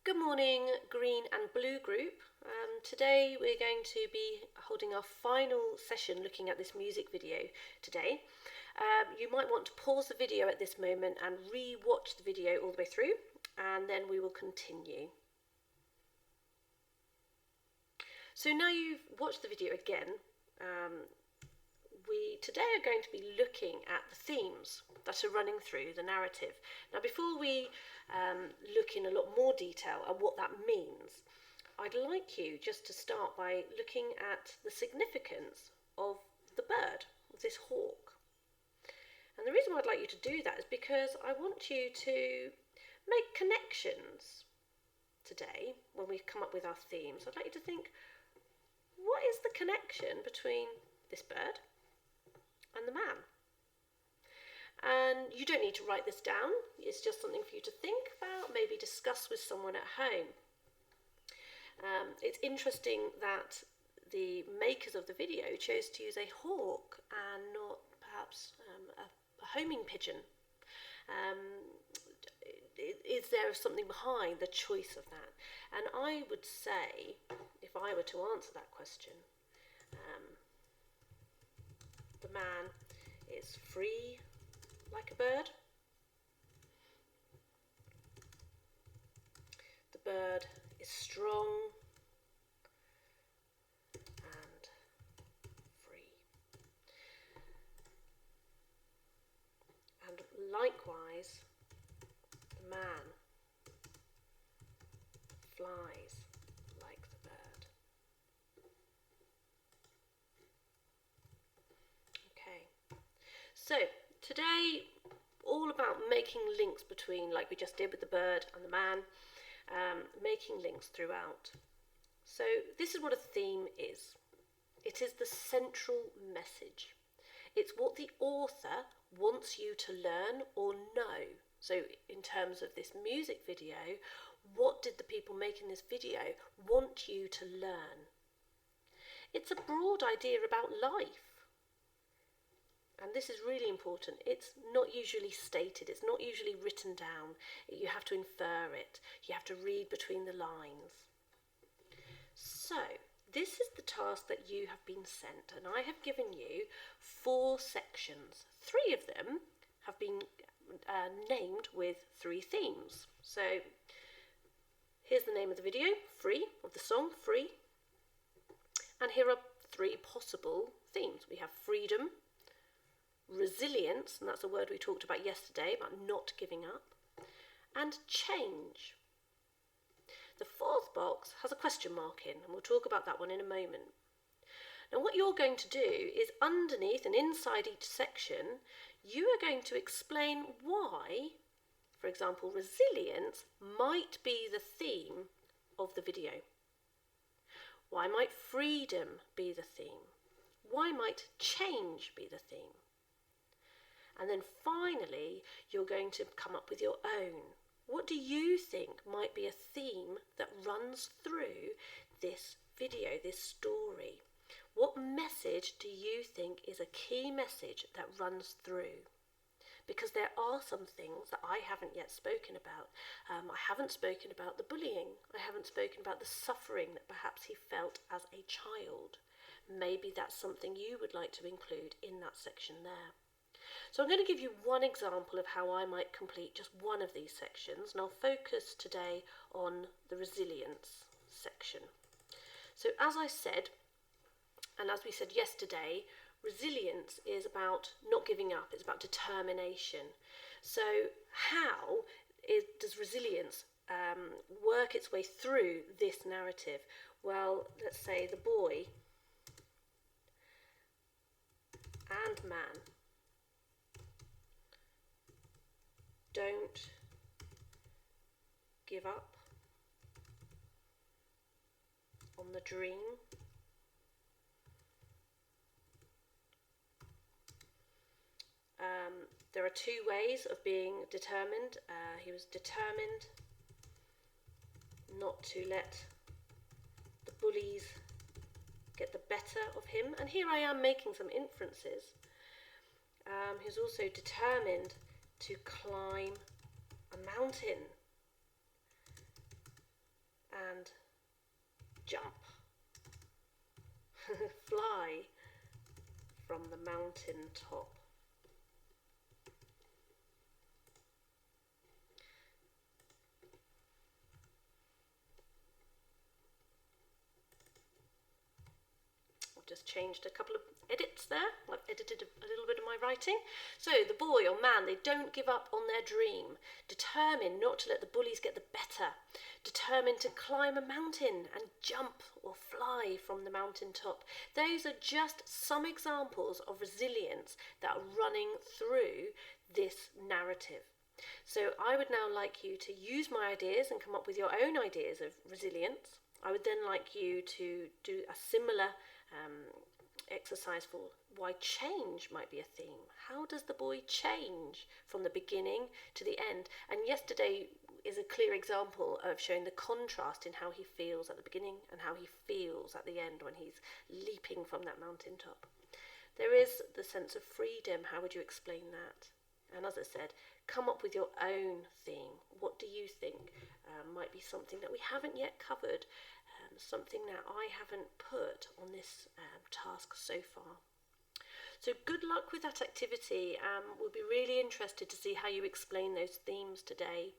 Good morning, green and blue group. Today we're going to be holding our final session looking at this music video today. You might want to pause the video at this moment and re-watch the video all the way through, and then we will continue. So now you've watched the video again, we today are going to be looking at the themes that are running through the narrative. Now, before we look in a lot more detail at what that means, I'd like you just to start by looking at the significance of the bird, this hawk. And the reason why I'd like you to do that is because I want you to make connections today when we come up with our themes. I'd like you to think, what is the connection between this bird and the man? And you don't need to write this down, it's just something for you to think about, maybe discuss with someone at home. It's interesting that the makers of the video chose to use a hawk and not perhaps a homing pigeon. Is there something behind the choice of that? And I would say, if I were to answer that question, the man is free like a bird. The bird is strong and free. And likewise, the man flies like the bird. Okay, so today all about making links between, like we just did with the bird and the man, making links throughout. So this is what a theme is. It is the central message. It's what the author wants you to learn or know. So in terms of this music video, what did the people making this video want you to learn? It's a broad idea about life. And this is really important. It's not usually stated, it's not usually written down. You have to infer it. You have to read between the lines. So, this is the task that you have been sent, and I have given you 4 sections. 3 of them have been named with 3 themes. So, here's the name of the video, Free, of the song, Free. And here are 3 possible themes. We have freedom, resilience, and that's a word we talked about yesterday, about not giving up, and change. The 4th box has a question mark in, and we'll talk about that one in a moment. Now what you're going to do is underneath and inside each section, you are going to explain why, for example, resilience might be the theme of the video. Why might freedom be the theme? Why might change be the theme? And then finally, you're going to come up with your own. What do you think might be a theme that runs through this video, this story? What message do you think is a key message that runs through? Because there are some things that I haven't yet spoken about. I haven't spoken about the bullying. I haven't spoken about the suffering that perhaps he felt as a child. Maybe that's something you would like to include in that section there. So I'm going to give you one example of how I might complete just one of these sections, and I'll focus today on the resilience section. So as I said, and as we said yesterday, resilience is about not giving up, it's about determination. So how does resilience work its way through this narrative? Well, let's say the boy and man don't give up on the dream. There are 2 ways of being determined. He was determined not to let the bullies get the better of him. And here I am making some inferences. He was also determined to climb a mountain. and jump. Fly from the mountain top. I've just changed a couple of edits there. I've edited a little bit of my writing. So the boy or man, they don't give up on their dream. Determined not to let the bullies get the better. Determined to climb a mountain and jump or fly from the mountain top. Those are just some examples of resilience that are running through this narrative. So I would now like you to use my ideas and come up with your own ideas of resilience. I would then like you to do a similar exercise for why change might be a theme. How does the boy change from the beginning to the end? And yesterday is a clear example of showing the contrast in how he feels at the beginning and how he feels at the end when he's leaping from that mountaintop. There is the sense of freedom. How would you explain that? And as I said, come up with your own theme. What do you think might be something that we haven't yet covered? Something that I haven't put on this task so far. So good luck with that activity. We'll be really interested to see how you explain those themes today.